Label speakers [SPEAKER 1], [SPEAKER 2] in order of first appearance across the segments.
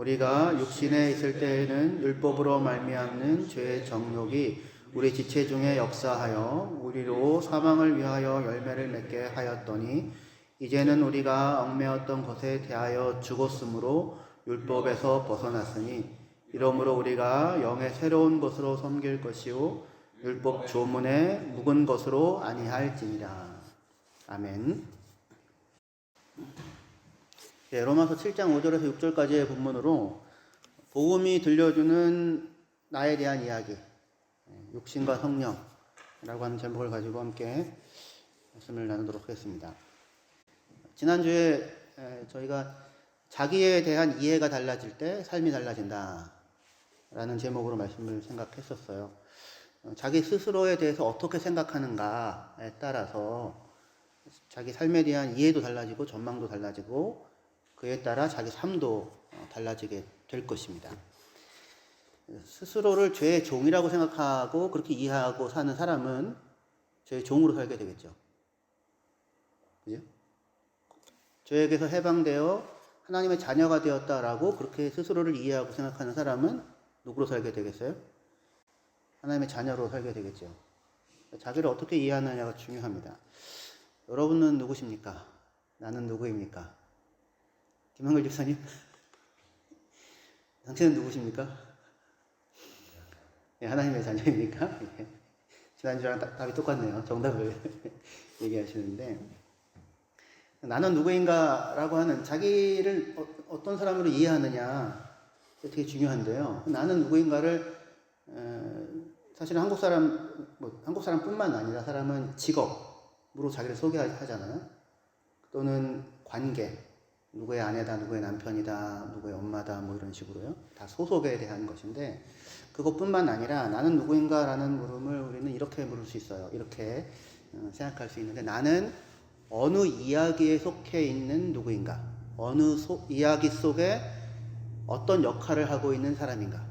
[SPEAKER 1] 우리가 육신에 있을 때에는 율법으로 말미암는 죄의 정욕이 우리 지체 중에 역사하여 우리로 사망을 위하여 열매를 맺게 하였더니 이제는 우리가 얽매였던 것에 대하여 죽었으므로 율법에서 벗어났으니 이러므로 우리가 영의 새로운 것으로 섬길 것이요 율법 조문에 묵은 것으로 아니할지니라. 아멘. 네, 로마서 7장 5절에서 6절까지의 본문으로 복음이 들려주는 나에 대한 이야기, 육신과 성령이라고 하는 제목을 가지고 함께 말씀을 나누도록 하겠습니다. 지난주에 저희가 자기에 대한 이해가 달라질 때 삶이 달라진다 라는 제목으로 말씀을 생각했었어요. 자기 스스로에 대해서 어떻게 생각하는가에 따라서 자기 삶에 대한 이해도 달라지고 전망도 달라지고 그에 따라 자기 삶도 달라지게 될 것입니다. 스스로를 죄의 종이라고 생각하고 그렇게 이해하고 사는 사람은 죄의 종으로 살게 되겠죠. 그죠? 죄에게서 해방되어 하나님의 자녀가 되었다라고 그렇게 스스로를 이해하고 생각하는 사람은 누구로 살게 되겠어요? 하나님의 자녀로 살게 되겠죠. 자기를 어떻게 이해하느냐가 중요합니다. 여러분은 누구십니까? 나는 누구입니까? 김한글 집사님? 당신은 누구십니까? 예, 하나님의 자녀입니까? 예. 지난주랑 답이 똑같네요. 정답을 얘기하시는데 나는 누구인가 라고 하는 자기를 어떤 사람으로 이해하느냐 되게 중요한데요. 나는 누구인가를 사실은 한국 사람뿐만 아니라 사람은 직업으로 자기를 소개하잖아요. 또는 관계, 누구의 아내다, 누구의 남편이다, 누구의 엄마다, 뭐 이런 식으로요. 다 소속에 대한 것인데 그것뿐만 아니라 나는 누구인가라는 물음을 우리는 이렇게 물을 수 있어요. 이렇게 생각할 수 있는데 나는 어느 이야기에 속해 있는 누구인가? 어느 이야기 속에 어떤 역할을 하고 있는 사람인가?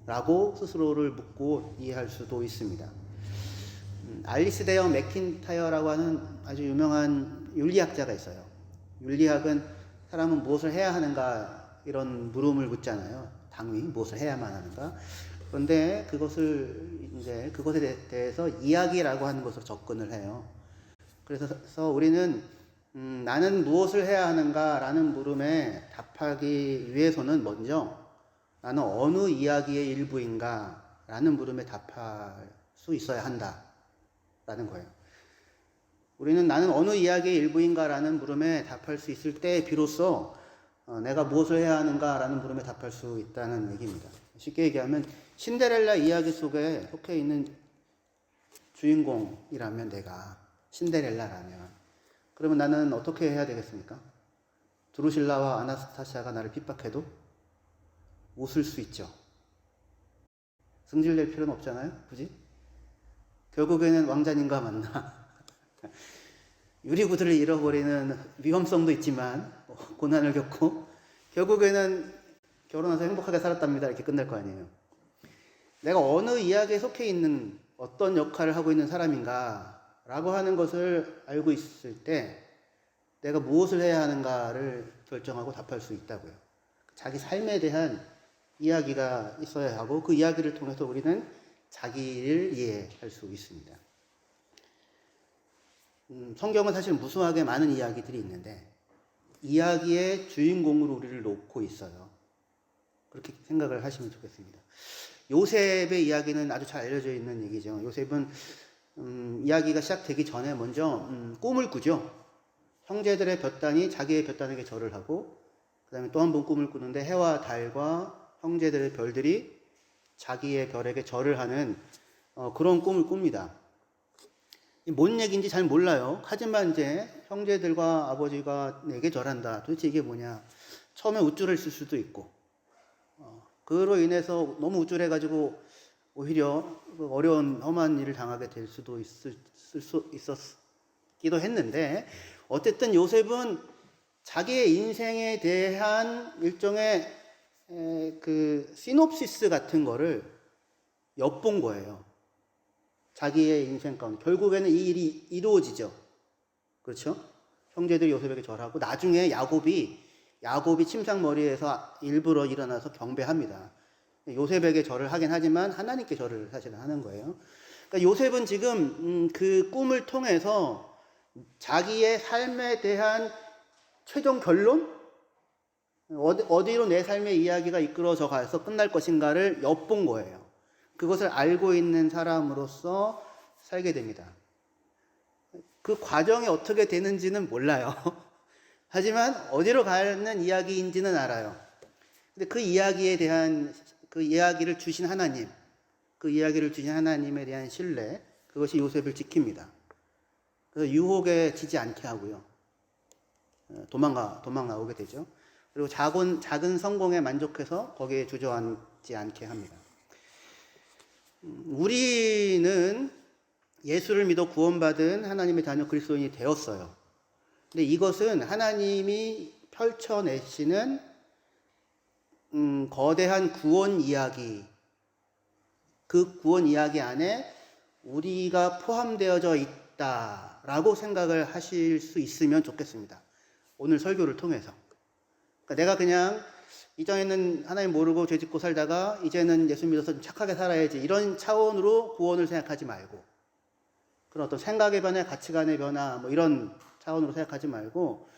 [SPEAKER 1] 라고 스스로를 묻고 이해할 수도 있습니다. 알리스 데어 맥킨타이어라고 하는 아주 유명한 윤리학자가 있어요. 윤리학은 사람은 무엇을 해야 하는가 이런 물음을 묻잖아요. 당위 무엇을 해야만 하는가. 그런데 그것에 대해서 이야기라고 하는 것으로 접근을 해요. 그래서 우리는 나는 무엇을 해야 하는가라는 물음에 답하기 위해서는 먼저 나는 어느 이야기의 일부인가라는 물음에 답할 수 있어야 한다라는 거예요. 우리는 나는 어느 이야기의 일부인가라는 물음에 답할 수 있을 때 비로소 내가 무엇을 해야 하는가라는 물음에 답할 수 있다는 얘기입니다. 쉽게 얘기하면 신데렐라 이야기 속에 속해 있는 주인공이라면 내가 신데렐라라면 그러면 나는 어떻게 해야 되겠습니까? 드루실라와 아나스타시아가 나를 핍박해도 웃을 수 있죠. 승질낼 필요는 없잖아요. 그지? 결국에는 왕자님과 만나 유리구두를 잃어버리는 위험성도 있지만 고난을 겪고 결국에는 결혼해서 행복하게 살았답니다. 이렇게 끝날 거 아니에요. 내가 어느 이야기에 속해 있는 어떤 역할을 하고 있는 사람인가 라고 하는 것을 알고 있을 때 내가 무엇을 해야 하는가를 결정하고 답할 수 있다고요. 자기 삶에 대한 이야기가 있어야 하고 그 이야기를 통해서 우리는 자기를 이해할 수 있습니다. 성경은 사실 무수하게 많은 이야기들이 있는데 이야기의 주인공으로 우리를 놓고 있어요. 그렇게 생각을 하시면 좋겠습니다. 요셉의 이야기는 아주 잘 알려져 있는 얘기죠. 요셉은 이야기가 시작되기 전에 먼저 꿈을 꾸죠. 형제들의 볕단이 자기의 볕단에게 절을 하고 그 다음에 또 한 번 꿈을 꾸는데 해와 달과 형제들의 별들이 자기의 별에게 절을 하는 그런 꿈을 꿉니다. 뭔 얘기인지 잘 몰라요. 하지만 이제 형제들과 아버지가 내게 절한다. 도대체 이게 뭐냐. 처음에 우쭐했을 수도 있고 그로 인해서 너무 우쭐해가지고 오히려 어려운 험한 일을 당하게 될 수도 있었기도 했는데 어쨌든 요셉은 자기의 인생에 대한 일종의 그 시놉시스 같은 거를 엿본 거예요. 자기의 인생 가운데 결국에는 이 일이 이루어지죠. 그렇죠? 형제들이 요셉에게 절하고 나중에 야곱이 야곱이 침상머리에서 일부러 일어나서 경배합니다. 요셉에게 절을 하긴 하지만 하나님께 절을 사실은 하는 거예요. 그러니까 요셉은 지금 그 꿈을 통해서 자기의 삶에 대한 최종 결론? 어디로 내 삶의 이야기가 이끌어져 가서 끝날 것인가를 엿본 거예요. 그것을 알고 있는 사람으로서 살게 됩니다. 그 과정이 어떻게 되는지는 몰라요. 하지만 어디로 가는 이야기인지는 알아요. 근데 그 이야기에 대한, 그 이야기를 주신 하나님, 그 이야기를 주신 하나님에 대한 신뢰, 그것이 요셉을 지킵니다. 그래서 유혹에 지지 않게 하고요. 도망 나오게 되죠. 그리고 작은 성공에 만족해서 거기에 주저앉지 않게 합니다. 우리는 예수를 믿어 구원받은 하나님의 자녀 그리스도인이 되었어요. 근데 이것은 하나님이 펼쳐내시는 거대한 구원 이야기, 그 구원 이야기 안에 우리가 포함되어져 있다라고 생각을 하실 수 있으면 좋겠습니다. 오늘 설교를 통해서. 그러니까 내가 그냥 이전에는 하나님 모르고 죄 짓고 살다가 이제는 예수 믿어서 좀 착하게 살아야지, 이런 차원으로 구원을 생각하지 말고, 그런 어떤 생각의 변화, 가치관의 변화, 뭐 이런 차원으로 생각하지 말고,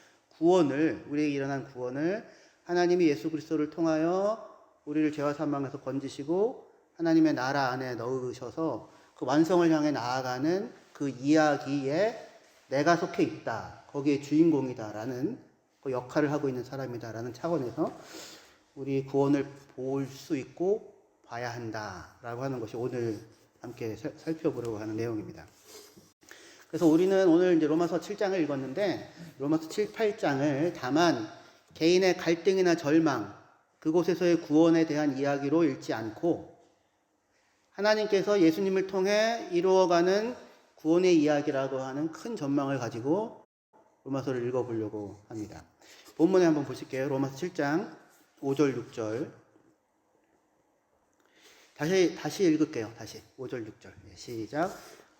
[SPEAKER 1] 우리에게 일어난 구원을 하나님이 예수 그리스도를 통하여 우리를 죄와 사망에서 건지시고 하나님의 나라 안에 넣으셔서 그 완성을 향해 나아가는 그 이야기에 내가 속해 있다, 거기에 주인공이다라는 그 역할을 하고 있는 사람이다라는 차원에서 우리 구원을 볼 수 있고 봐야 한다라고 하는 것이 오늘 함께 살펴보려고 하는 내용입니다. 그래서 우리는 오늘 이제 로마서 7장을 읽었는데, 로마서 7, 8장을 다만 개인의 갈등이나 절망, 그곳에서의 구원에 대한 이야기로 읽지 않고 하나님께서 예수님을 통해 이루어가는 구원의 이야기라고 하는 큰 전망을 가지고 로마서를 읽어보려고 합니다. 본문에 한번 보실게요. 로마서 7장 5절 6절. 다시 읽을게요. 다시 5절 6절. 시작.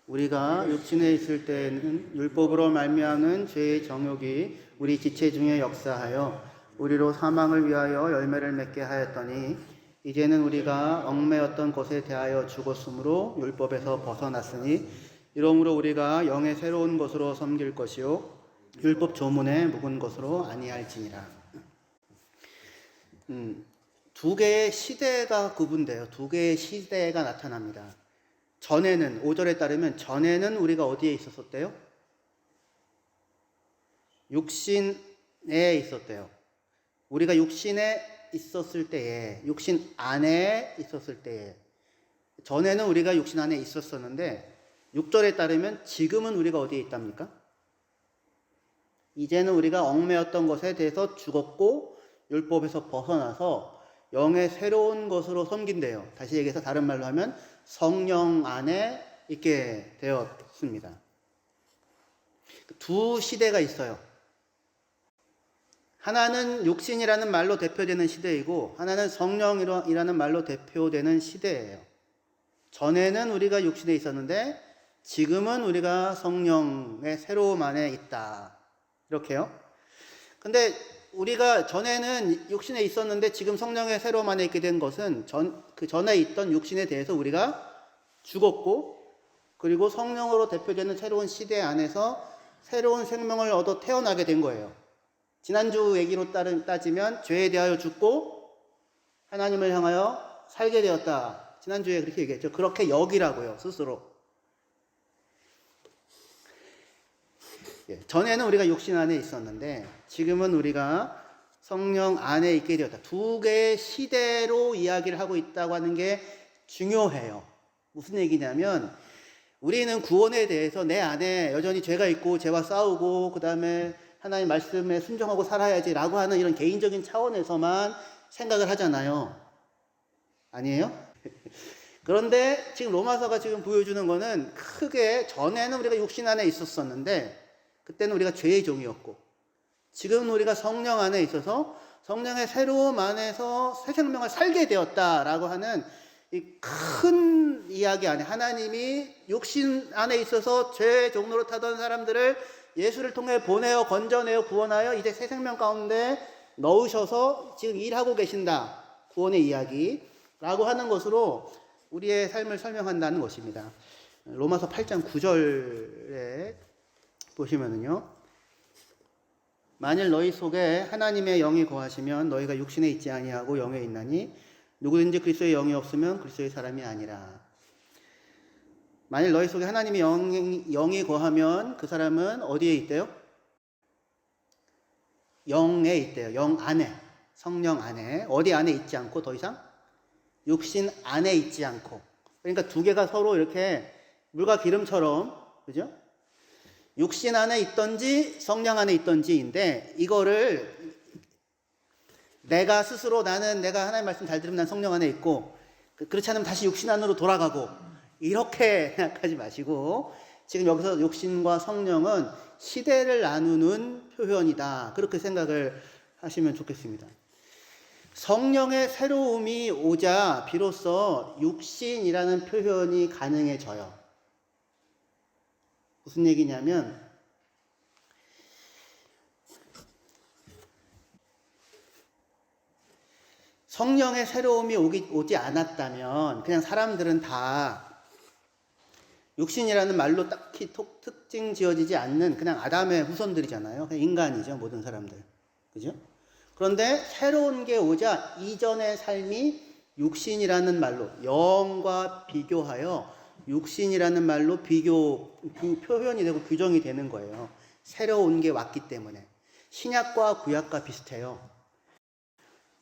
[SPEAKER 1] 우리가 육신에 있을 때는 율법으로 말미암는 죄의 정욕이 우리 지체 중에 역사하여 우리로 사망을 위하여 열매를 맺게 하였더니 이제는 우리가 얽매였던 것에 대하여 죽었으므로 율법에서 벗어났으니 이러므로 우리가 영의 새로운 것으로 섬길 것이요 율법 조문에 묵은 것으로 아니할지니라. 두 개의 시대가 구분돼요. 두 개의 시대가 나타납니다. 전에는, 5절에 따르면 전에는 우리가 어디에 있었었대요? 육신에 있었대요. 우리가 육신에 있었을 때에, 육신 안에 있었을 때에, 전에는 우리가 육신 안에 있었었는데 6절에 따르면 지금은 우리가 어디에 있답니까? 이제는 우리가 얽매였던 것에 대해서 죽었고 율법에서 벗어나서 영의 새로운 것으로 섬긴대요. 다시 얘기해서 다른 말로 하면 성령 안에 있게 되었습니다. 두 시대가 있어요. 하나는 육신이라는 말로 대표되는 시대이고 하나는 성령이라는 말로 대표되는 시대예요. 전에는 우리가 육신에 있었는데 지금은 우리가 성령의 새로움 안에 있다. 이렇게요. 근데 우리가 전에는 육신에 있었는데 지금 성령의 새로움 안에 있게 된 것은 그 전에 있던 육신에 대해서 우리가 죽었고, 그리고 성령으로 대표되는 새로운 시대 안에서 새로운 생명을 얻어 태어나게 된 거예요. 지난주 얘기로 따지면 죄에 대하여 죽고 하나님을 향하여 살게 되었다. 지난주에 그렇게 얘기했죠. 그렇게 여기라고요, 스스로. 전에는 우리가 육신 안에 있었는데 지금은 우리가 성령 안에 있게 되었다. 두 개의 시대로 이야기를 하고 있다고 하는 게 중요해요. 무슨 얘기냐면 우리는 구원에 대해서 내 안에 여전히 죄가 있고 죄와 싸우고 그 다음에 하나님 말씀에 순종하고 살아야지 라고 하는 이런 개인적인 차원에서만 생각을 하잖아요. 아니에요? 그런데 지금 로마서가 지금 보여주는 거는 크게 전에는 우리가 육신 안에 있었었는데 그때는 우리가 죄의 종이었고 지금은 우리가 성령 안에 있어서 성령의 새로움 안에서 새 생명을 살게 되었다라고 하는 이 큰 이야기 안에 하나님이 육신 안에 있어서 죄의 종로로 타던 사람들을 예수를 통해 보내어 건져내어 구원하여 이제 새 생명 가운데 넣으셔서 지금 일하고 계신다. 구원의 이야기라고 하는 것으로 우리의 삶을 설명한다는 것입니다. 로마서 8장 9절에 보시면은요. 만일 너희 속에 하나님의 영이 거하시면 너희가 육신에 있지 아니하고 영에 있나니 누구든지 그리스도의 영이 없으면 그리스도의 사람이 아니라. 만일 너희 속에 하나님의 영이 거하면 그 사람은 어디에 있대요? 영에 있대요. 영 안에, 성령 안에. 어디 안에 있지 않고 더 이상 육신 안에 있지 않고. 그러니까 두 개가 서로 이렇게 물과 기름처럼, 그죠? 육신 안에 있던지 성령 안에 있던지인데, 이거를 내가 스스로 내가 하나님 말씀 잘 들으면 난 성령 안에 있고, 그렇지 않으면 다시 육신 안으로 돌아가고, 이렇게 생각하지 마시고, 지금 여기서 육신과 성령은 시대를 나누는 표현이다. 그렇게 생각을 하시면 좋겠습니다. 성령의 새로움이 오자 비로소 육신이라는 표현이 가능해져요. 무슨 얘기냐면, 성령의 새로움이 오지 않았다면 그냥 사람들은 다 육신이라는 말로 딱히 특징 지어지지 않는 그냥 아담의 후손들이잖아요. 그냥 인간이죠, 모든 사람들. 그죠? 그런데 새로운 게 오자 이전의 삶이 육신이라는 말로, 영과 비교하여 육신이라는 말로 표현이 되고 규정이 되는 거예요. 새로운 게 왔기 때문에. 신약과 구약과 비슷해요.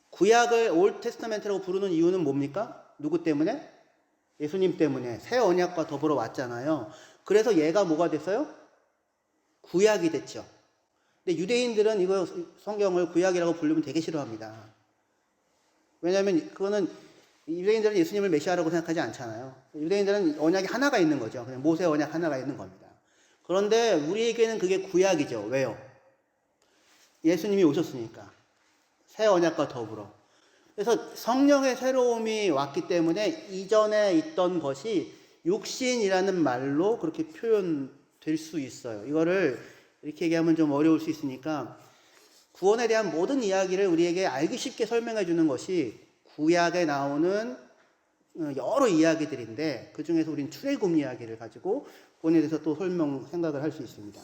[SPEAKER 1] 구약을 올드 테스터멘트라고 부르는 이유는 뭡니까? 누구 때문에? 예수님 때문에. 새 언약과 더불어 왔잖아요. 그래서 얘가 뭐가 됐어요? 구약이 됐죠. 근데 유대인들은 이거 성경을 구약이라고 부르면 되게 싫어합니다. 왜냐하면 그거는 유대인들은 예수님을 메시아라고 생각하지 않잖아요. 유대인들은 언약이 하나가 있는 거죠. 그냥 모세 언약 하나가 있는 겁니다. 그런데 우리에게는 그게 구약이죠. 왜요? 예수님이 오셨으니까. 새 언약과 더불어. 그래서 성령의 새로움이 왔기 때문에 이전에 있던 것이 육신이라는 말로 그렇게 표현될 수 있어요. 이거를 이렇게 얘기하면 좀 어려울 수 있으니까 구원에 대한 모든 이야기를 우리에게 알기 쉽게 설명해 주는 것이 구약에 나오는 여러 이야기들인데, 그 중에서 우리는 출애굽 이야기를 가지고 구원에 대해서 또 생각을 할 수 있습니다.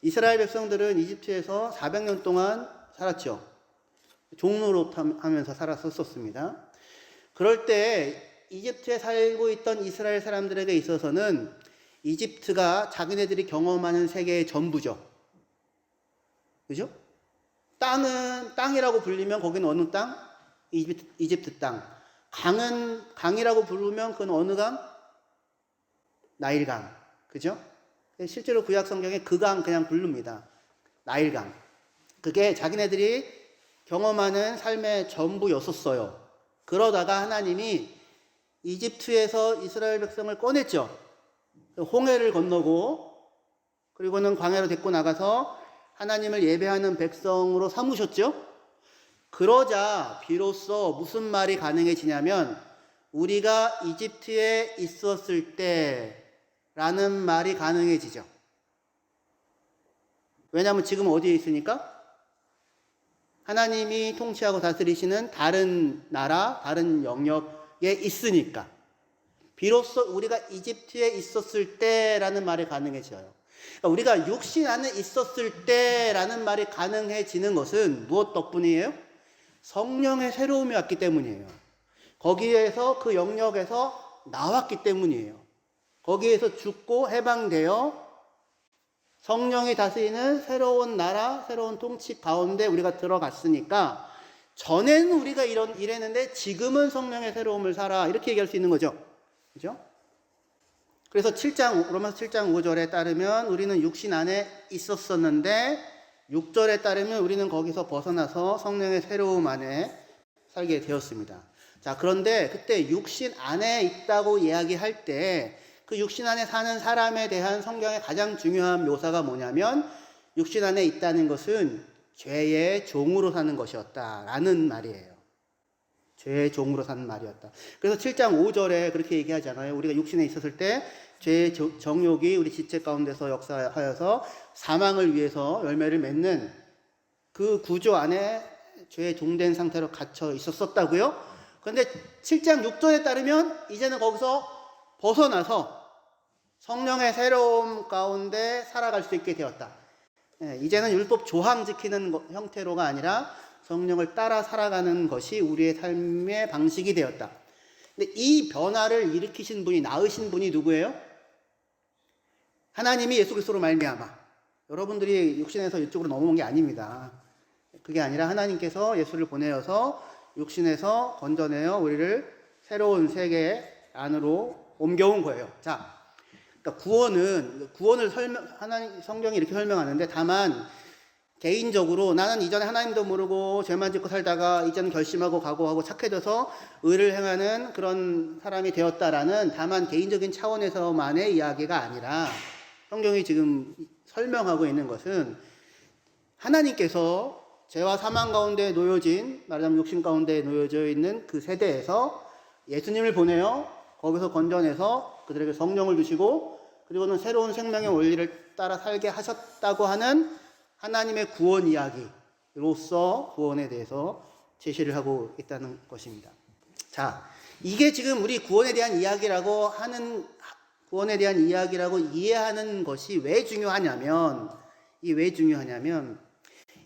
[SPEAKER 1] 이스라엘 백성들은 이집트에서 400년 동안 살았죠. 종노릇 하면서 살았었습니다. 그럴 때 이집트에 살고 있던 이스라엘 사람들에게 있어서는 이집트가 자기네들이 경험하는 세계의 전부죠. 그죠? 땅이라고 불리면 거기는 어느 땅? 이집트 땅. 강이라고 부르면 그건 어느 강? 나일강. 그죠? 실제로 구약 성경에 그 강 그냥 부릅니다. 나일강. 그게 자기네들이 경험하는 삶의 전부였었어요. 그러다가 하나님이 이집트에서 이스라엘 백성을 꺼냈죠. 홍해를 건너고, 그리고는 광야로 데리고 나가서 하나님을 예배하는 백성으로 삼으셨죠. 그러자 비로소 무슨 말이 가능해지냐면, 우리가 이집트에 있었을 때라는 말이 가능해지죠. 왜냐하면 지금 어디에 있으니까? 하나님이 통치하고 다스리시는 다른 나라, 다른 영역에 있으니까. 비로소 우리가 이집트에 있었을 때라는 말이 가능해져요. 그러니까 우리가 육신 안에 있었을 때라는 말이 가능해지는 것은 무엇 덕분이에요? 성령의 새로움이 왔기 때문이에요. 거기에서, 그 영역에서 나왔기 때문이에요. 거기에서 죽고 해방되어 성령이 다스리는 새로운 나라, 새로운 통치 가운데 우리가 들어갔으니까, 전에는 우리가 이랬는데 지금은 성령의 새로움을 살아, 이렇게 얘기할 수 있는 거죠. 그죠? 그래서 로마서 7장 5절에 따르면 우리는 육신 안에 있었었는데, 6절에 따르면 우리는 거기서 벗어나서 성령의 새로움 안에 살게 되었습니다. 자, 그런데 그때 육신 안에 있다고 이야기할 때 그 육신 안에 사는 사람에 대한 성경의 가장 중요한 묘사가 뭐냐면, 육신 안에 있다는 것은 죄의 종으로 사는 것이었다라는 말이에요. 죄의 종으로 사는 말이었다. 그래서 7장 5절에 그렇게 얘기하잖아요. 우리가 육신에 있었을 때 죄의 정욕이 우리 지체 가운데서 역사하여서 사망을 위해서 열매를 맺는 그 구조 안에 죄에 종된 상태로 갇혀 있었다고요. 그런데 7장 6절에 따르면 이제는 거기서 벗어나서 성령의 새로움 가운데 살아갈 수 있게 되었다. 이제는 율법 조항 지키는 형태로가 아니라 성령을 따라 살아가는 것이 우리의 삶의 방식이 되었다. 근데 이 변화를 일으키신 분이, 낳으신 분이 누구예요? 하나님이 예수 그리스도로 말미암아. 여러분들이 육신에서 이쪽으로 넘어온 게 아닙니다. 그게 아니라 하나님께서 예수를 보내어서 육신에서 건져내어 우리를 새로운 세계 안으로 옮겨온 거예요. 자, 그러니까 구원을 하나님 성경이 이렇게 설명하는데, 다만 개인적으로 나는 이전에 하나님도 모르고 죄만 짓고 살다가 이제는 결심하고 각오하고 착해져서 의를 행하는 그런 사람이 되었다라는, 다만 개인적인 차원에서만의 이야기가 아니라 성경이 지금 설명하고 있는 것은 하나님께서 죄와 사망 가운데 놓여진, 말하자면 육신 가운데 놓여져 있는 그 세대에서 예수님을 보내어 거기서 건져내서 그들에게 성령을 주시고 그리고는 새로운 생명의 원리를 따라 살게 하셨다고 하는 하나님의 구원 이야기로서 구원에 대해서 제시를 하고 있다는 것입니다. 자, 이게 지금 우리 구원에 대한 이야기라고 이해하는 것이 왜 중요하냐면,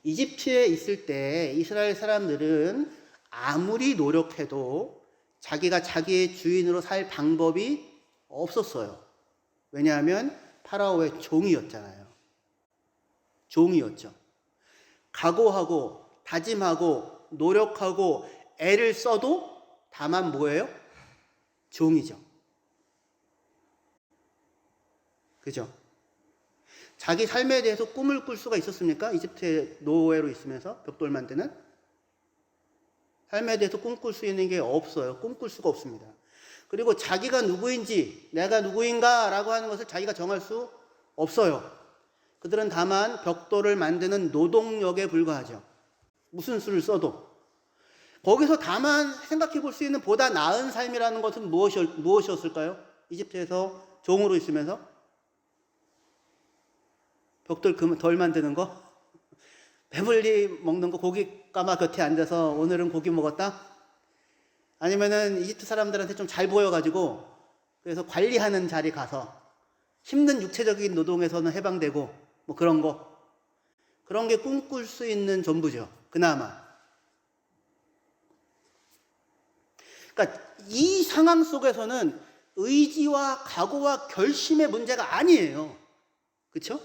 [SPEAKER 1] 이집트에 있을 때 이스라엘 사람들은 아무리 노력해도 자기가 자기의 주인으로 살 방법이 없었어요. 왜냐하면 파라오의 종이었잖아요. 종이었죠. 각오하고 다짐하고 노력하고 애를 써도 다만 뭐예요? 종이죠. 그죠? 자기 삶에 대해서 꿈을 꿀 수가 있었습니까? 이집트의 노예로 있으면서 벽돌 만드는? 삶에 대해서 꿈꿀 수 있는 게 없어요. 꿈꿀 수가 없습니다. 그리고 자기가 누구인지, 내가 누구인가 라고 하는 것을 자기가 정할 수 없어요. 그들은 다만 벽돌을 만드는 노동력에 불과하죠. 무슨 수를 써도. 거기서 다만 생각해 볼 수 있는 보다 나은 삶이라는 것은 무엇이었을까요? 이집트에서 종으로 있으면서 벽돌 덜 만드는 거, 배불리 먹는 거, 고기 까마 곁에 앉아서 오늘은 고기 먹었다? 아니면은 이집트 사람들한테 좀 잘 보여가지고 그래서 관리하는 자리 가서 힘든 육체적인 노동에서는 해방되고 뭐 그런 게 꿈꿀 수 있는 전부죠. 그나마. 그러니까 이 상황 속에서는 의지와 각오와 결심의 문제가 아니에요. 그렇죠?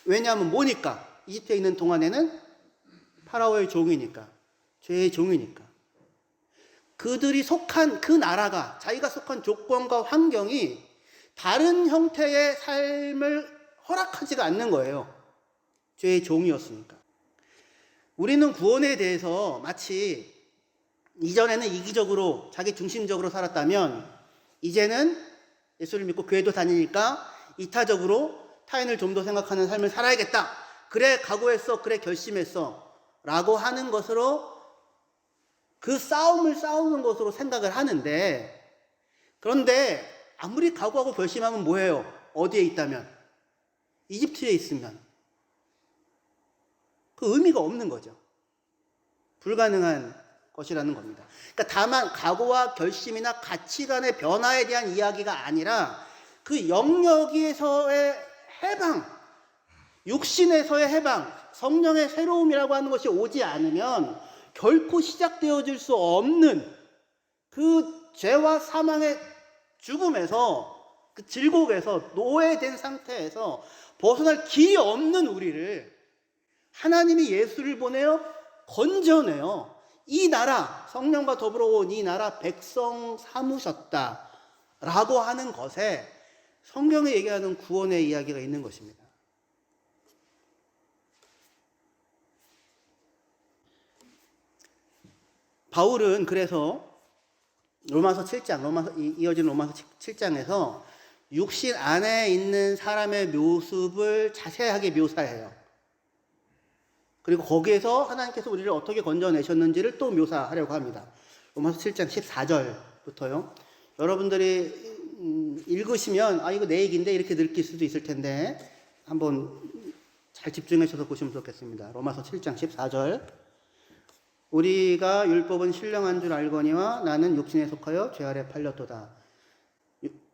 [SPEAKER 1] 왜냐하면 뭐니까? 이집트에 있는 동안에는 파라오의 종이니까, 죄의 종이니까. 그들이 속한 그 나라가, 자기가 속한 조건과 환경이 다른 형태의 삶을 허락하지가 않는 거예요. 죄의 종이었으니까. 우리는 구원에 대해서 마치 이전에는 이기적으로 자기 중심적으로 살았다면 이제는 예수를 믿고 교회도 다니니까 이타적으로 타인을 좀 더 생각하는 삶을 살아야겠다. 그래 각오했어. 그래 결심했어. 라고 하는 것으로 그 싸움을 싸우는 것으로 생각을 하는데, 그런데 아무리 각오하고 결심하면 뭐예요? 어디에 있다면? 이집트에 있으면 그 의미가 없는 거죠. 불가능한 것이라는 겁니다. 그러니까 다만 각오와 결심이나 가치관의 변화에 대한 이야기가 아니라 그 영역에서의 해방, 육신에서의 해방, 성령의 새로움이라고 하는 것이 오지 않으면 결코 시작되어질 수 없는 그 죄와 사망의 죽음에서, 그 질곡에서, 노예된 상태에서 벗어날 길이 없는 우리를 하나님이 예수를 보내어 건져내어 이 나라, 성령과 더불어 온 이 나라 백성 삼으셨다 라고 하는 것에 성경에 얘기하는 구원의 이야기가 있는 것입니다. 바울은 그래서 로마서 7장, 이어진 로마서 7장에서 육신 안에 있는 사람의 모습을 자세하게 묘사해요. 그리고 거기에서 하나님께서 우리를 어떻게 건져내셨는지를 또 묘사하려고 합니다. 로마서 7장 14절부터요. 여러분들이 읽으시면 이거 내 얘기인데 이렇게 느낄 수도 있을 텐데 한번 잘 집중하셔서 보시면 좋겠습니다. 로마서 7장 14절. 우리가 율법은 신령한 줄 알거니와 나는 육신에 속하여 죄 아래 팔렸도다.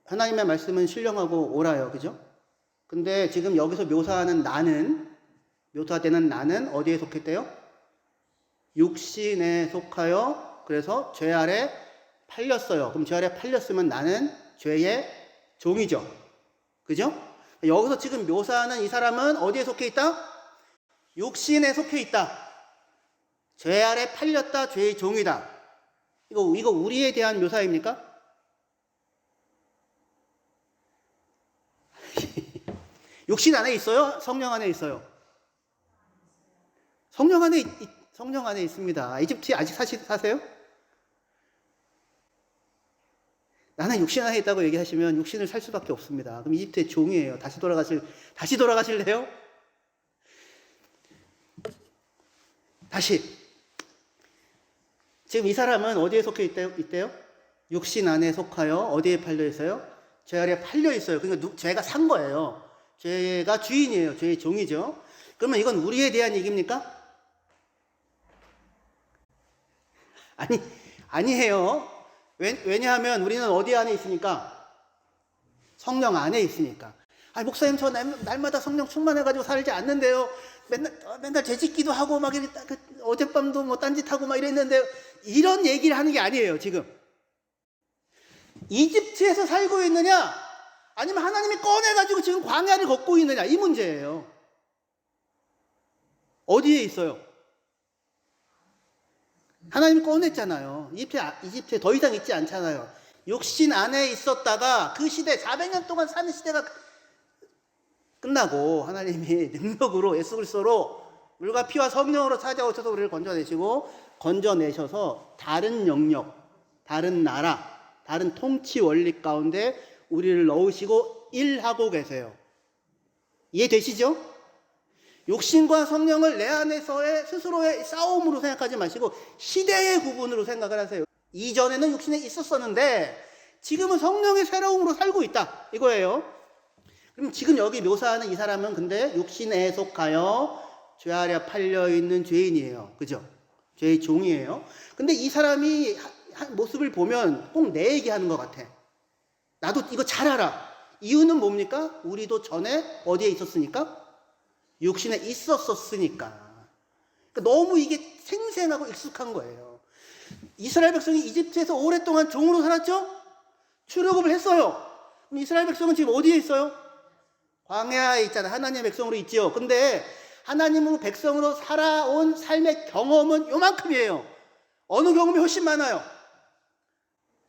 [SPEAKER 1] 하나님의 말씀은 신령하고 옳아요. 그죠? 근데 지금 여기서 묘사되는 나는 어디에 속했대요? 육신에 속하여, 그래서 죄 아래 팔렸어요. 그럼 죄 아래 팔렸으면 나는 죄의 종이죠. 그죠? 여기서 지금 묘사하는 이 사람은 어디에 속해 있다? 육신에 속해 있다. 죄 아래 팔렸다. 죄의 종이다. 이거 우리에 대한 묘사입니까? 육신 안에 있어요? 성령 안에 있어요? 성령 안에 있습니다. 이집트에 아직 사세요? 나는 육신 안에 있다고 얘기하시면 육신을 살 수밖에 없습니다. 그럼 이집트의 종이에요. 다시 돌아가실래요? 다시. 지금 이 사람은 어디에 속해 있대요? 육신 안에 속하여 어디에 팔려 있어요? 죄 아래 팔려 있어요. 그러니까 죄가 산 거예요. 죄가 주인이에요. 죄의 종이죠. 그러면 이건 우리에 대한 얘기입니까? 아니에요. 왜냐하면 우리는 어디 안에 있으니까? 성령 안에 있으니까. 목사님, 저 날마다 성령 충만해가지고 살지 않는데요. 맨날 죄짓기도 하고, 막 어젯밤도 뭐 딴짓하고 막 이랬는데, 이런 얘기를 하는 게 아니에요, 지금. 이집트에서 살고 있느냐? 아니면 하나님이 꺼내가지고 지금 광야를 걷고 있느냐? 이 문제예요. 어디에 있어요? 하나님이 꺼냈잖아요. 이집트에 더 이상 있지 않잖아요. 육신 안에 있었다가 그 시대, 400년 동안 사는 시대가 끝나고 하나님이 능력으로 예수 그리스도로 물과 피와 성령으로 찾아오셔서 우리를 건져내셔서 다른 영역, 다른 나라, 다른 통치 원리 가운데 우리를 넣으시고 일하고 계세요. 이해되시죠? 욕심과 성령을 내 안에서의 스스로의 싸움으로 생각하지 마시고 시대의 구분으로 생각을 하세요. 이전에는 육신에 있었었는데 지금은 성령의 새로움으로 살고 있다. 이거예요. 그럼 지금 여기 묘사하는 이 사람은 근데 육신에 속하여 죄 아래 팔려있는 죄인이에요. 그죠? 죄의 종이에요. 근데 이 사람이 모습을 보면 꼭 내 얘기하는 것 같아. 나도 이거 잘 알아. 이유는 뭡니까? 우리도 전에 어디에 있었으니까? 육신에 있었으니까. 그러니까 너무 이게 생생하고 익숙한 거예요. 이스라엘 백성이 이집트에서 오랫동안 종으로 살았죠? 출애굽을 했어요. 그럼 이스라엘 백성은 지금 어디에 있어요? 광야에 있잖아요. 하나님의 백성으로 있죠. 근데 하나님으로 백성으로 살아온 삶의 경험은 요만큼이에요. 어느 경험이 훨씬 많아요?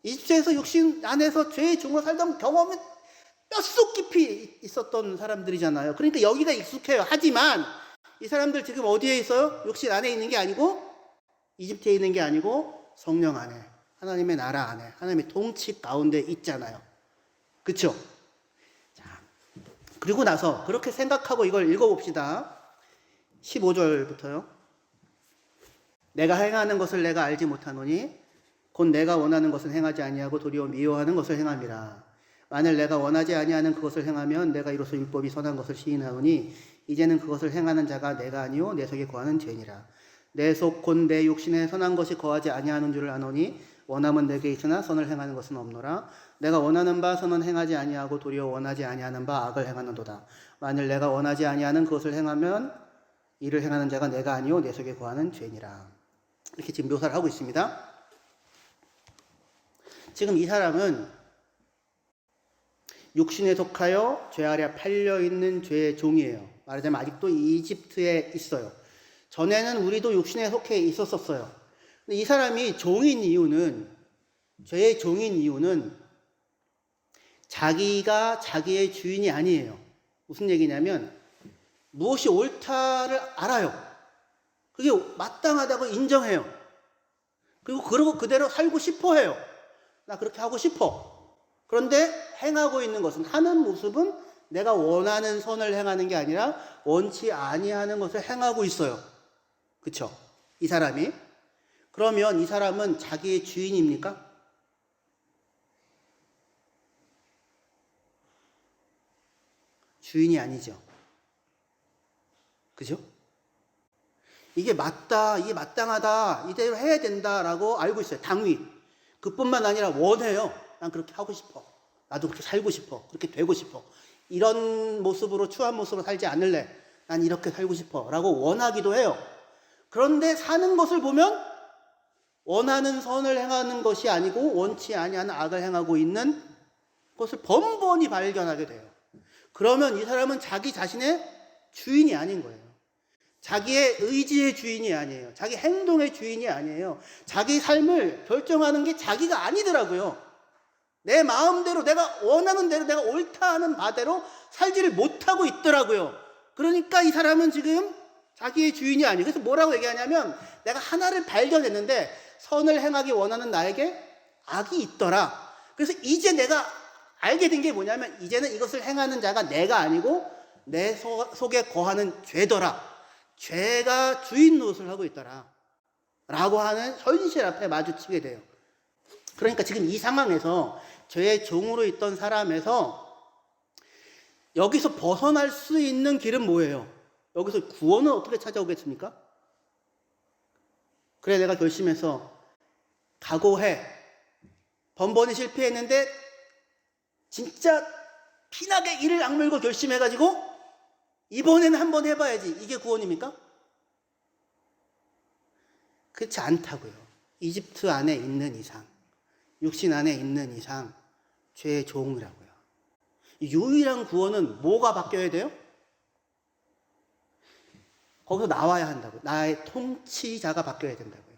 [SPEAKER 1] 이집트에서 육신 안에서 죄의 종으로 살던 경험이 뼛속 깊이 있었던 사람들이잖아요. 그러니까 여기가 익숙해요. 하지만 이 사람들 지금 어디에 있어요? 육신 안에 있는 게 아니고 이집트에 있는 게 아니고 성령 안에, 하나님의 나라 안에, 하나님의 통치 가운데 있잖아요. 그렇죠? 자, 그리고 나서 그렇게 생각하고 이걸 읽어봅시다. 15절부터요. 내가 행하는 것을 내가 알지 못하노니 곧 내가 원하는 것은 행하지 아니하고 도리어 미워하는 것을 행함이라. 만일 내가 원하지 아니하는 그것을 행하면 내가 이로써 율법이 선한 것을 시인하오니 이제는 그것을 행하는 자가 내가 아니요 내 속에 거하는 죄니라. 내 속 곧 내 육신에 선한 것이 거하지 아니하는 줄을 아노니 원함은 내게 있으나 선을 행하는 것은 없노라. 내가 원하는 바 선은 행하지 아니하고 도리어 원하지 아니하는 바 악을 행하는도다. 만일 내가 원하지 아니하는 그것을 행하면 이를 행하는 자가 내가 아니요 내 속에 거하는 죄니라. 이렇게 지금 묘사를 하고 있습니다. 지금 이 사람은 육신에 속하여 죄 아래 팔려있는 죄의 종이에요. 말하자면 아직도 이집트에 있어요. 전에는 우리도 육신에 속해 있었어요. 근데 이 사람이 종인 이유는, 죄의 종인 이유는 자기가 자기의 주인이 아니에요. 무슨 얘기냐면 무엇이 옳다를 알아요. 그게 마땅하다고 인정해요. 그리고 그대로 살고 싶어 해요. 나 그렇게 하고 싶어. 그런데 행하고 있는 것은, 하는 모습은 내가 원하는 선을 행하는 게 아니라 원치 아니하는 것을 행하고 있어요. 그쵸? 이 사람이. 그러면 이 사람은 자기의 주인입니까? 주인이 아니죠. 그죠? 이게 맞다, 이게 마땅하다, 이대로 해야 된다라고 알고 있어요. 당위. 그뿐만 아니라 원해요. 난 그렇게 하고 싶어. 나도 그렇게 살고 싶어. 그렇게 되고 싶어. 이런 모습으로, 추한 모습으로 살지 않을래. 난 이렇게 살고 싶어. 라고 원하기도 해요. 그런데 사는 것을 보면 원하는 선을 행하는 것이 아니고 원치 아니하는 악을 행하고 있는 것을 번번이 발견하게 돼요. 그러면 이 사람은 자기 자신의 주인이 아닌 거예요. 자기의 의지의 주인이 아니에요. 자기 행동의 주인이 아니에요. 자기 삶을 결정하는 게 자기가 아니더라고요. 내 마음대로, 내가 원하는 대로, 내가 옳다 하는 바대로 살지를 못하고 있더라고요. 그러니까 이 사람은 지금 자기의 주인이 아니에요. 그래서 뭐라고 얘기하냐면, 내가 하나를 발견했는데 선을 행하기 원하는 나에게 악이 있더라. 그래서 이제 내가 알게 된 게 뭐냐면, 이제는 이것을 행하는 자가 내가 아니고 내 속에 거하는 죄더라. 죄가 주인 노릇을 하고 있더라. 라고 하는 현실 앞에 마주치게 돼요. 그러니까 지금 이 상황에서 죄의 종으로 있던 사람에서 여기서 벗어날 수 있는 길은 뭐예요? 여기서 구원은 어떻게 찾아오겠습니까? 그래, 내가 결심해서 각오해. 번번이 실패했는데 진짜 피나게 이를 악물고 결심해가지고 이번에는 한번 해봐야지. 이게 구원입니까? 그렇지 않다고요. 이집트 안에 있는 이상, 육신 안에 있는 이상 죄의 종이라고요. 유일한 구원은 뭐가 바뀌어야 돼요? 거기서 나와야 한다고요. 나의 통치자가 바뀌어야 된다고요.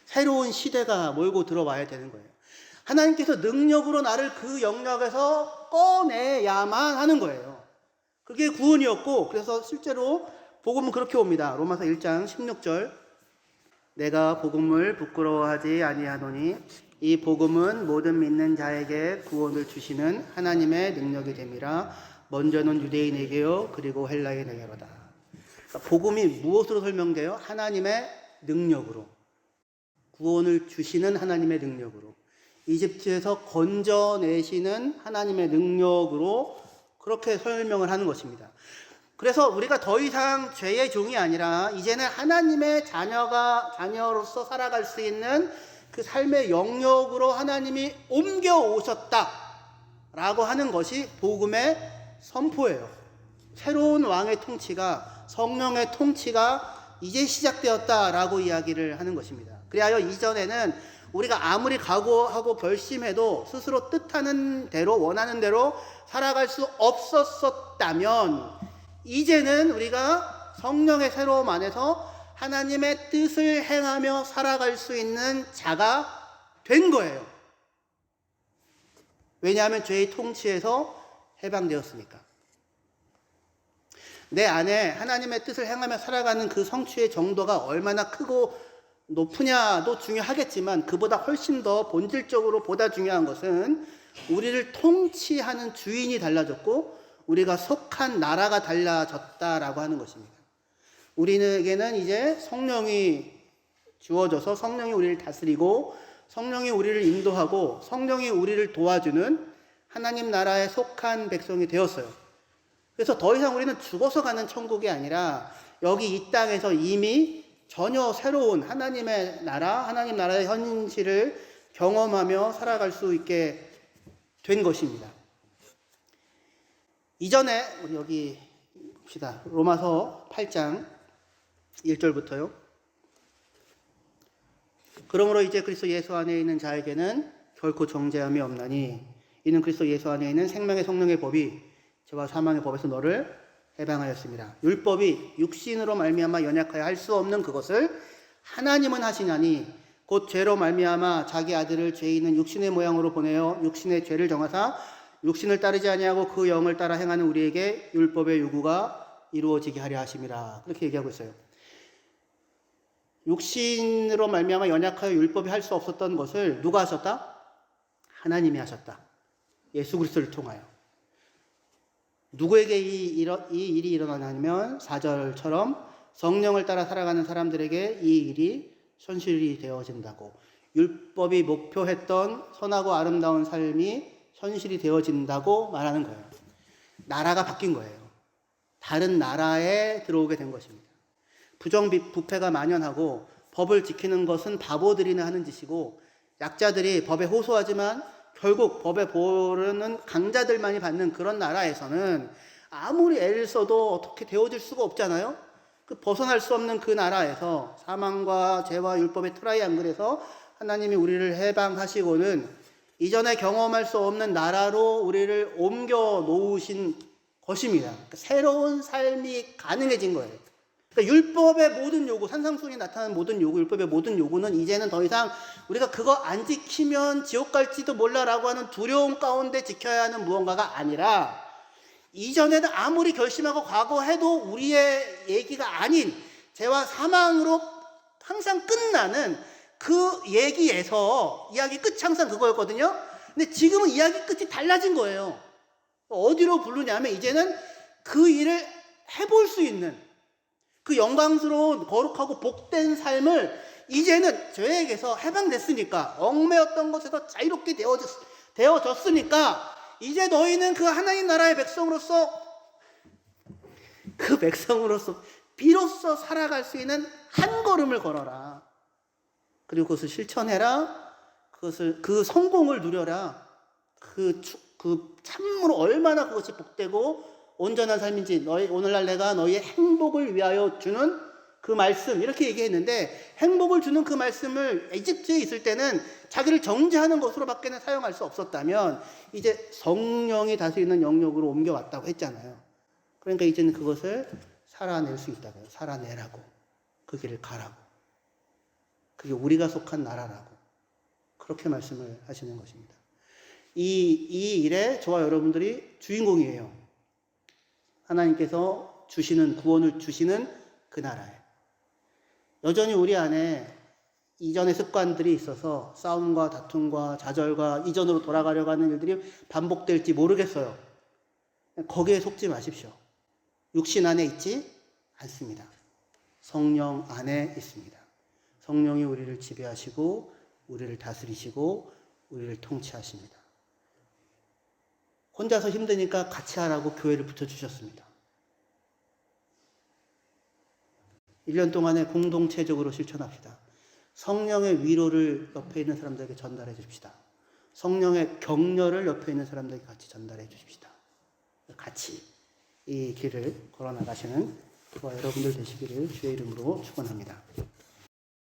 [SPEAKER 1] 새로운 시대가 몰고 들어와야 되는 거예요. 하나님께서 능력으로 나를 그 영역에서 꺼내야만 하는 거예요. 그게 구원이었고, 그래서 실제로 복음은 그렇게 옵니다. 로마서 1장 16절. 내가 복음을 부끄러워하지 아니하노니 이 복음은 모든 믿는 자에게 구원을 주시는 하나님의 능력이 됨이라. 먼저는 유대인에게요, 그리고 헬라인에게로다. 그러니까 복음이 무엇으로 설명돼요? 하나님의 능력으로. 구원을 주시는 하나님의 능력으로. 이집트에서 건져내시는 하나님의 능력으로 그렇게 설명을 하는 것입니다. 그래서 우리가 더 이상 죄의 종이 아니라 이제는 하나님의 자녀로서 살아갈 수 있는 그 삶의 영역으로 하나님이 옮겨 오셨다라고 하는 것이 복음의 선포예요. 새로운 왕의 통치가, 성령의 통치가 이제 시작되었다라고 이야기를 하는 것입니다. 그리하여 이전에는 우리가 아무리 각오하고 결심해도 스스로 뜻하는 대로, 원하는 대로 살아갈 수 없었다면 이제는 우리가 성령의 새로움 안에서 하나님의 뜻을 행하며 살아갈 수 있는 자가 된 거예요. 왜냐하면 죄의 통치에서 해방되었으니까. 내 안에 하나님의 뜻을 행하며 살아가는 그 성취의 정도가 얼마나 크고 높으냐도 중요하겠지만, 그보다 훨씬 더 본질적으로 보다 중요한 것은 우리를 통치하는 주인이 달라졌고 우리가 속한 나라가 달라졌다라고 하는 것입니다. 우리에게는 이제 성령이 주어져서 성령이 우리를 다스리고 성령이 우리를 인도하고 성령이 우리를 도와주는 하나님 나라에 속한 백성이 되었어요. 그래서 더 이상 우리는 죽어서 가는 천국이 아니라 여기 이 땅에서 이미 전혀 새로운 하나님의 나라, 하나님 나라의 현실을 경험하며 살아갈 수 있게 된 것입니다. 이전에 우리 여기 봅시다. 로마서 8장 1절부터요. 그러므로 이제 그리스도 예수 안에 있는 자에게는 결코 정죄함이 없나니 이는 그리스도 예수 안에 있는 생명의 성령의 법이 죄와 사망의 법에서 너를 해방하였습니다. 율법이 육신으로 말미암아 연약하여 할 수 없는 그것을 하나님은 하시나니 곧 죄로 말미암아 자기 아들을 죄 있는 육신의 모양으로 보내어 육신의 죄를 정하사 육신을 따르지 아니하고 그 영을 따라 행하는 우리에게 율법의 요구가 이루어지게 하려 하심이라. 그렇게 얘기하고 있어요. 육신으로 말미암아 연약하여 율법이 할 수 없었던 것을 누가 하셨다? 하나님이 하셨다. 예수 그리스도를 통하여. 누구에게 이 일이 일어나냐면 4절처럼 성령을 따라 살아가는 사람들에게 이 일이 현실이 되어진다고. 율법이 목표했던 선하고 아름다운 삶이 현실이 되어진다고 말하는 거예요. 나라가 바뀐 거예요. 다른 나라에 들어오게 된 것입니다. 부정부패가 만연하고 법을 지키는 것은 바보들이나 하는 짓이고 약자들이 법에 호소하지만 결국 법의 보호는 강자들만이 받는 그런 나라에서는 아무리 애를 써도 어떻게 되어질 수가 없잖아요. 그 벗어날 수 없는 그 나라에서 사망과 죄와 율법의 트라이앵글에서 하나님이 우리를 해방하시고는 이전에 경험할 수 없는 나라로 우리를 옮겨 놓으신 것입니다. 그러니까 새로운 삶이 가능해진 거예요. 그러니까 율법의 모든 요구, 산상수훈이 나타나는 모든 요구, 율법의 모든 요구는 이제는 더 이상 우리가 그거 안 지키면 지옥 갈지도 몰라라고 하는 두려움 가운데 지켜야 하는 무언가가 아니라 이전에는 아무리 결심하고 각오해도 우리의 얘기가 아닌 죄와 사망으로 항상 끝나는 그 얘기에서 이야기 끝이 항상 그거였거든요. 근데 지금은 이야기 끝이 달라진 거예요. 어디로 부르냐면 이제는 그 일을 해볼 수 있는 그 영광스러운 거룩하고 복된 삶을 이제는 죄에게서 해방됐으니까 얽매였던 것에서 자유롭게 되어졌으니까 이제 너희는 그 하나님 나라의 백성으로서 비로소 살아갈 수 있는 한 걸음을 걸어라. 그리고 그것을 실천해라. 그 성공을 누려라. 그 참으로 얼마나 그것이 복되고 온전한 삶인지 오늘날 내가 너희의 행복을 위하여 주는 그 말씀 이렇게 얘기했는데 행복을 주는 그 말씀을 이집트에 있을 때는 자기를 정죄하는 것으로밖에는 사용할 수 없었다면 이제 성령이 다스리는 영역으로 옮겨왔다고 했잖아요. 그러니까 이제는 그것을 살아낼 수 있다고요. 살아내라고. 그 길을 가라고. 그게 우리가 속한 나라라고. 그렇게 말씀을 하시는 것입니다. 이 일에 저와 여러분들이 주인공이에요. 하나님께서 주시는 구원을 주시는 그 나라에. 여전히 우리 안에 이전의 습관들이 있어서 싸움과 다툼과 좌절과 이전으로 돌아가려고 하는 일들이 반복될지 모르겠어요. 거기에 속지 마십시오. 육신 안에 있지 않습니다. 성령 안에 있습니다. 성령이 우리를 지배하시고 우리를 다스리시고 우리를 통치하십니다. 혼자서 힘드니까 같이 하라고 교회를 붙여주셨습니다. 1년 동안에 공동체적으로 실천합시다. 성령의 위로를 옆에 있는 사람들에게 전달해 주십시다. 성령의 격려를 옆에 있는 사람들에게 같이 전달해 주십시다. 같이 이 길을 걸어나가시는 저와 여러분들 되시기를 주의 이름으로 축원합니다.